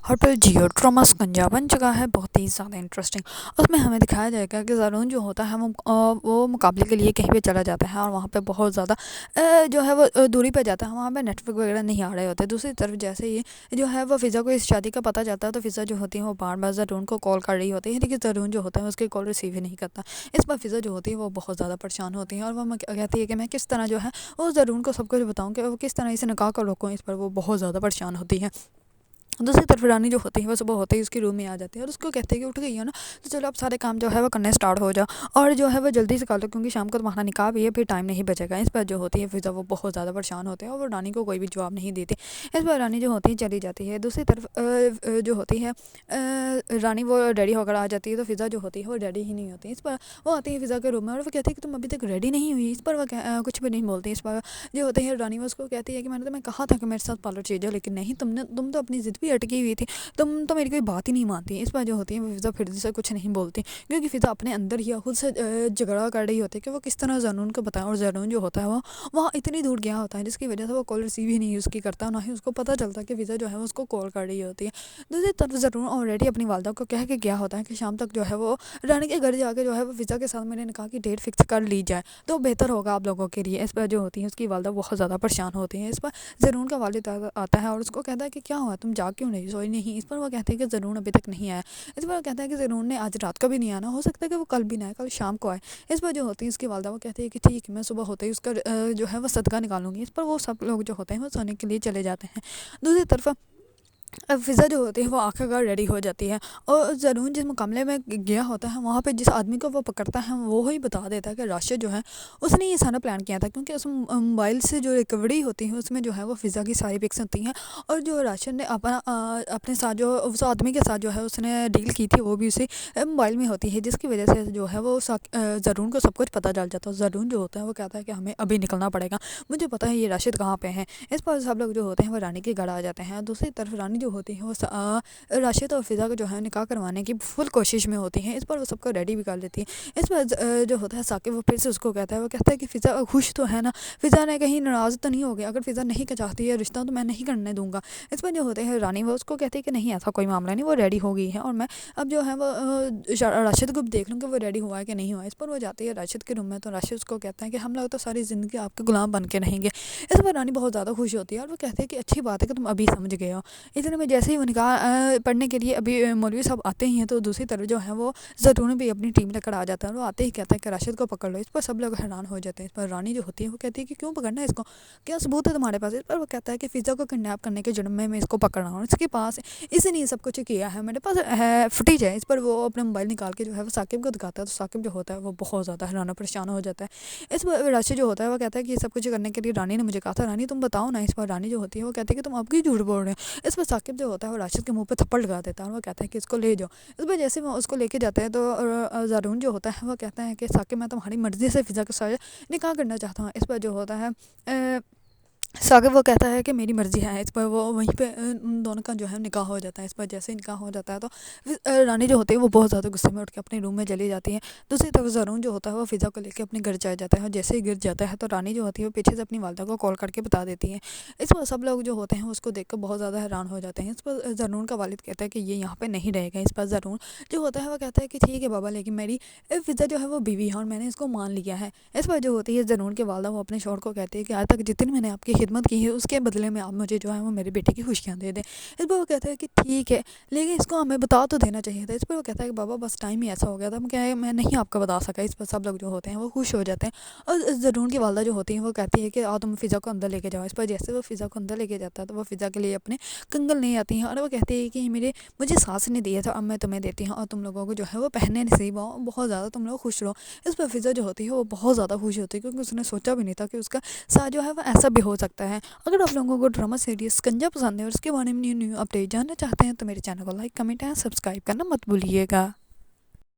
Hotel Jio drama سکنجا بن چکا ہے بہت ہی زیادہ انٹرسٹنگ۔ اس میں ہمیں دکھایا جائے گا کہ زارون جو ہوتا ہے وہ مقابلے کے لیے کہیں پہ چلا جاتا ہے اور وہاں پہ بہت زیادہ جو ہے وہ دوری پہ جاتا ہے، وہاں پہ نیٹ ورک وغیرہ نہیں آ رہے ہوتے۔ دوسری طرف جیسے ہی جو ہے وہ فضا کو اس شادی کا پتہ چلتا ہے تو فضا جو ہوتی ہے وہ بار بار زارون کو کال کر رہی ہوتی ہے، لیکن زارون جو ہوتا ہے اس کی کال ریسیو ہی نہیں کرتا۔ اس پر فضا جو ہوتی ہے وہ بہت زیادہ پریشان ہوتی ہے اور وہ کہتی ہے کہ میں کس طرح جو ہے وہ زارون کو سب کچھ بتاؤں کہ وہ کس طرح اسے نکاح کو روکوں۔ اس پر وہ بہت زیادہ پریشان ہوتی ہے۔ دوسری طرف رانی جو ہوتی ہے وہ صبح ہوتے ہی اس کے روم میں آ جاتی ہے اور اس کو کہتے ہیں کہ اٹھ گئی ہو نا، تو چلو اب سارے کام جو ہے وہ کرنے اسٹارٹ ہو جاؤ اور جو ہے وہ جلدی سے کر لو کیونکہ شام کو تمہارا نکاح بھی ہے، پھر ٹائم نہیں بچے گا۔ اس پر جو ہوتی ہے فضا وہ بہت زیادہ پریشان ہوتے ہیں اور وہ رانی کو کوئی بھی جواب نہیں دیتی۔ اس پر رانی جو ہوتی ہے چلی جاتی ہے۔ دوسری طرف جو ہوتی ہے رانی وہ ریڈی ہو کر آ جاتی ہے تو فضا جو ہوتی ہے وہ ریڈی ہی نہیں ہوتی۔ اس پر وہ آتی ہے فضا کے روم میں اور وہ کہتی ہے کہ تم ابھی تک ریڈی نہیں ہوئی۔ اس پر وہ کچھ بھی نہیں بولتی۔ اس پر جو ہوتے ہیں رانی وہ اس کو کہتی ہے کہ میں نے تمہیں کہا تھا کہ میرے ساتھ پارلر چل جاؤ، لیکن نہیں، تم تو اپنی ضد بھی اٹکی ہوئی تھی، تم تو میری کوئی بات ہی نہیں مانتی۔ اس پر جو ہوتی ہے وہ فضا پھر سے کچھ نہیں بولتی کیونکہ فضا اپنے اندر ہی خود سے جھگڑا کر رہی ہوتی ہے کہ وہ کس طرح زارون کو بتائیں، اور زارون جو ہوتا ہے وہ وہاں اتنی دور گیا ہوتا ہے جس کی وجہ سے وہ کال ریسیو ہی نہیں اس کی کرتا، نہ ہی اس کو پتہ چلتا کہ فضا جو ہے وہ اس کو کال کر رہی ہوتی ہے۔ دوسری طرف زارون آلریڈی اپنی والدہ کو کہہ کے گیا ہوتا ہے کہ شام تک جو ہے وہ رانی کے گھر جا کے جو ہے وہ فضا کے ساتھ میرے نکاح کی ڈیٹ فکس کر لی جائے تو بہتر ہوگا آپ لوگوں کے لیے۔ اس پر جو ہوتی ہے اس کی والدہ بہت زیادہ پریشان ہوتی ہیں۔ اس پر زارون کا والد آتا ہے اور اس کو کہتا ہے کہ کیا ہوا، تم جا کیوں نہیں، سوئی نہیں؟ اس پر وہ کہتے ہیں کہ زارون ابھی تک نہیں آیا۔ اس پر وہ کہتا ہے کہ زارون نے آج رات کو بھی نہیں آنا، ہو سکتا ہے کہ وہ کل بھی نہ آئے، کل شام کو آئے۔ اس پر جو ہوتی ہے اس کی والدہ وہ کہتی ہے کہ ٹھیک ہے، میں صبح ہوتے ہی اس کا جو ہے وہ صدقہ نکالوں گی۔ اس پر وہ سب لوگ جو ہوتے ہیں وہ سونے کے لیے چلے جاتے ہیں۔ دوسری طرف فضا جو ہوتی ہے وہ آخر کار ریڈی ہو جاتی ہے اور زارون جس مقابلے میں گیا ہوتا ہے وہاں پہ جس آدمی کو وہ پکڑتا ہے وہ ہی بتا دیتا ہے کہ راشد جو ہے اس نے یہ سارا پلان کیا تھا، کیونکہ اس موبائل سے جو ریکوری ہوتی ہے اس میں جو ہے وہ فضا کی ساری پکس ہوتی ہیں اور جو راشد نے اپنے ساتھ جو اس آدمی کے ساتھ جو ہے اس نے ڈیل کی تھی وہ بھی اسی موبائل میں ہوتی ہے، جس کی وجہ سے جو ہے وہ زارون کو سب کچھ پتہ چل جاتا ہے۔ زارون جو ہوتا ہے وہ کہتا ہے کہ ہمیں ابھی نکلنا پڑے گا، مجھے پتہ ہے یہ راشد کہاں پہ ہیں۔ اس پر سب لوگ جو ہوتے ہیں وہ رانی کے گھر آ جاتے ہیں۔ دوسری طرف رانی جو ہوتی ہے وہ راشد اور فضا کو جو ہے نکاح کروانے کی فل کوشش میں ہوتی ہیں۔ اس پر وہ سب کو ریڈی بھی کر لیتی ہے۔ اس پر جو ہوتا ہے ثاقب وہ پھر سے اس کو کہتا ہے، وہ کہتا ہے کہ فضا خوش تو ہے نا، فضا نے کہیں ناراض تو نہیں ہو گیا، اگر فضا نہیں چاہتی ہے رشتہ تو میں نہیں کرنے دوں گا۔ اس پر جو ہوتے ہیں رانی وہ اس کو کہتی ہے کہ نہیں ایسا کوئی معاملہ نہیں، وہ ریڈی ہو گئی ہے اور میں اب جو ہے وہ راشد کو بھی دیکھ لوں کہ وہ ریڈی ہوا ہے کہ نہیں ہوا۔ اس پر وہ جاتی ہے راشد کے روم میں تو راشد اس کو کہتا ہے کہ ہم لوگ تو ساری زندگی آپ کے غلام بن کے رہیں گے۔ اس پر رانی بہت زیادہ خوش ہوتی ہے اور وہ کہتے ہیں کہ اچھی بات ہے کہ تم ابھی سمجھ گئے ہو۔ اتنے میں جیسے ہی وہ نکاح پڑھنے کے لیے ابھی مولوی صاحب آتے ہی ہیں تو دوسری طرف جو ہے وہ زارون بھی اپنی ٹیم لے کر آ جاتا ہے اور وہ آتے ہی کہتا ہے کہ راشد کو پکڑ لو۔ اس پر سب لوگ حیران ہو جاتے ہیں۔ اس پر رانی جو ہوتی ہے وہ کہتی ہے کہ کیوں پکڑنا ہے اس کو، کیا ثبوت ہے تمہارے پاس؟ اس پر وہ کہتا ہے کہ فضا کو کڈنیپ کرنے کے جرم میں اس کو پکڑ رہا ہوں، اس کے پاس اس نے یہ سب کچھ کیا ہے، میرے پاس ہے فوٹیج ہے۔ اس پر وہ اپنا موبائل نکال کے جو ہے وہ ثاقب کو دکھاتا ہے تو ثاقب جو ہوتا ہے وہ بہت زیادہ حیران و پریشان ہو جاتا ہے۔ اس پر راشد جو ہوتا ہے وہ کہتا ہے کہ یہ سب کچھ کرنے کے لیے رانی نے مجھے کہا تھا، رانی تم بتاؤ نا۔ اس پر رانی جو ہوتی ہے وہ کہتی ہے کہ تم اب کی جھوٹ بول رہے ہیں۔ اس پر ثاقب جو ہوتا ہے وہ راشد کے منہ پہ تھپڑ لگا دیتا ہے اور وہ کہتا ہے کہ اس کو لے جاؤ۔ اس پر جیسے وہ اس کو لے کے جاتا ہے تو زارون جو ہوتا ہے وہ کہتا ہے کہ ثاقب میں تمہاری مرضی سے فضا کے ساتھ نکاح کرنا چاہتا ہوں۔ اس پر جو ہوتا ہے ثاقب وہ کہتا ہے کہ میری مرضی ہے۔ اس پر وہ وہیں پہ ان دونوں کا جو ہے نکاح ہو جاتا ہے۔ اس پر جیسے ہی نکاح ہو جاتا ہے تو رانی جو ہوتی ہے وہ بہت زیادہ غصے میں اٹھ کے اپنے روم میں چلی جاتی ہے۔ دوسری طرف زارون جو ہوتا ہے وہ فضا کو لے کے اپنے گھر چلا جاتا ہے اور جیسے ہی گھر جاتا ہے تو رانی جو ہوتی ہے وہ پیچھے سے اپنی والدہ کو کال کر کے بتا دیتی ہے۔ اس پر سب لوگ جو ہوتے ہیں اس کو دیکھ کر بہت زیادہ حیران ہو جاتے ہیں۔ اس پر زارون کا والد کہتا ہے کہ یہ یہاں پہ نہیں رہے گا۔ اس پر زارون جو ہوتا ہے وہ کہتا ہے کہ ٹھیک ہے بابا، لیکن میری فضا جو ہے وہ بیوی ہے اور میں نے اس کو مان لیا ہے۔ اس پر جو ہوتی ہے زارون کے والدہ وہ اپنے شوہر کو کہتے ہیں کہ آج تک جتنی میں نے آپ کی خدمت کی ہے اس کے بدلے میں آپ مجھے جو ہے وہ میرے بیٹے کی خوشیاں دے دیں۔ اس پر وہ کہتا ہے کہ ٹھیک ہے، لیکن اس کو ہمیں بتا تو دینا چاہیے تھا۔ اس پر وہ کہتا ہے کہ بابا بس ٹائم ہی ایسا ہو گیا تھا، میں نہیں آپ کو بتا سکا۔ اس پر سب لوگ جو ہوتے ہیں وہ خوش ہو جاتے ہیں اور زارون کی والدہ جو ہوتی ہیں وہ کہتی ہے کہ آؤ تم فضا کو اندر لے کے جاؤ۔ اس پر جیسے وہ فضا کو اندر لے کے جاتا ہے تو وہ فضا کے لیے اپنے کنگن لے آتی ہیں اور وہ کہتی ہے کہ مجھے ساس نے دیا تھا، اب میں تمہیں دیتی ہوں اور تم لوگوں کو جو ہے وہ پہننے نصیب ہو، بہت زیادہ تم لوگ خوش رہو۔ اس پر فضا جو ہوتی ہے وہ بہت زیادہ خوش ہوتی ہے کیونکہ اس نے سوچا بھی نہیں تھا کہ اس کا ساتھ جو ہے وہ ایسا بھی ہو سکتا ہے۔ اگر آپ لوگوں کو ڈرامہ سیریز سکنجا پسند ہے اور اس کے بارے میں نیو اپڈیٹ جاننا چاہتے ہیں تو میرے چینل کو لائک، کمنٹ اینڈ سبسکرائب کرنا مت بھولیے گا۔